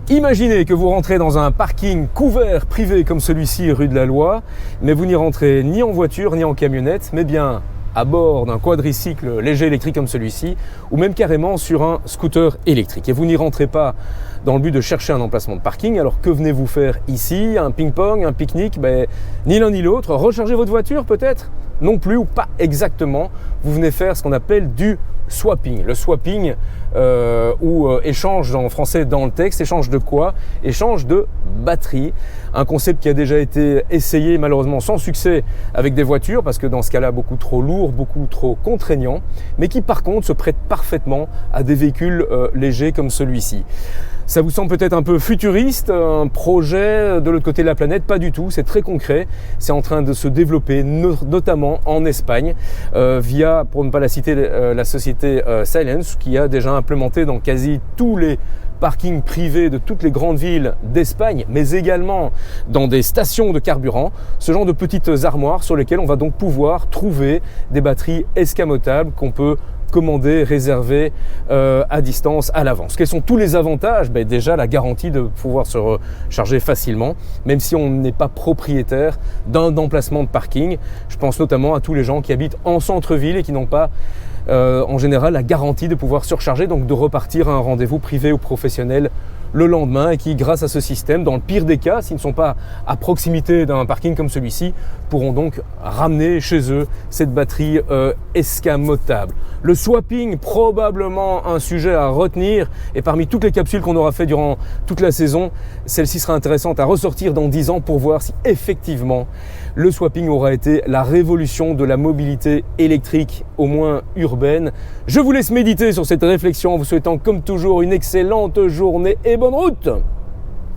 Imaginez que vous rentrez dans un parking couvert privé comme celui-ci rue de la Loi, mais vous n'y rentrez ni en voiture ni en camionnette, mais bien à bord d'un quadricycle léger électrique comme celui-ci, ou même carrément sur un scooter électrique. Et vous n'y rentrez pas dans le but de chercher un emplacement de parking. Alors que venez-vous faire ici? Un ping-pong, un pique-nique? Ni l'un ni l'autre. Recharger votre voiture peut-être? Non plus, ou pas exactement. Vous venez faire ce qu'on appelle du swapping. Le swapping, ou échange en français dans le texte, échange de quoi? Échange de batterie. Un concept qui a déjà été essayé malheureusement sans succès avec des voitures, parce que dans ce cas-là, beaucoup trop lourd, beaucoup trop contraignant, mais qui par contre se prête parfaitement à des véhicules légers comme celui-ci. Ça vous semble peut-être un peu futuriste, un projet de l'autre côté de la planète? Pas du tout, c'est très concret. C'est en train de se développer, notamment en Espagne, via, pour ne pas la citer, la société Silence, qui a déjà implémenté dans quasi tous les parkings privés de toutes les grandes villes d'Espagne, mais également dans des stations de carburant, ce genre de petites armoires sur lesquelles on va donc pouvoir trouver des batteries escamotables qu'on peut commander, réserver à distance à l'avance. Quels sont tous les avantages? Déjà la garantie de pouvoir se recharger facilement, même si on n'est pas propriétaire d'un emplacement de parking. Je pense notamment à tous les gens qui habitent en centre-ville et qui n'ont pas en général la garantie de pouvoir se recharger, donc de repartir à un rendez-vous privé ou professionnel le lendemain, et qui, grâce à ce système, dans le pire des cas, s'ils ne sont pas à proximité d'un parking comme celui-ci, pourront donc ramener chez eux cette batterie escamotable. Le swapping, probablement un sujet à retenir, et parmi toutes les capsules qu'on aura fait durant toute la saison, celle-ci sera intéressante à ressortir dans 10 ans pour voir si effectivement le swapping aura été la révolution de la mobilité électrique, au moins urbaine. Je vous laisse méditer sur cette réflexion en vous souhaitant comme toujours une excellente journée et bonne route!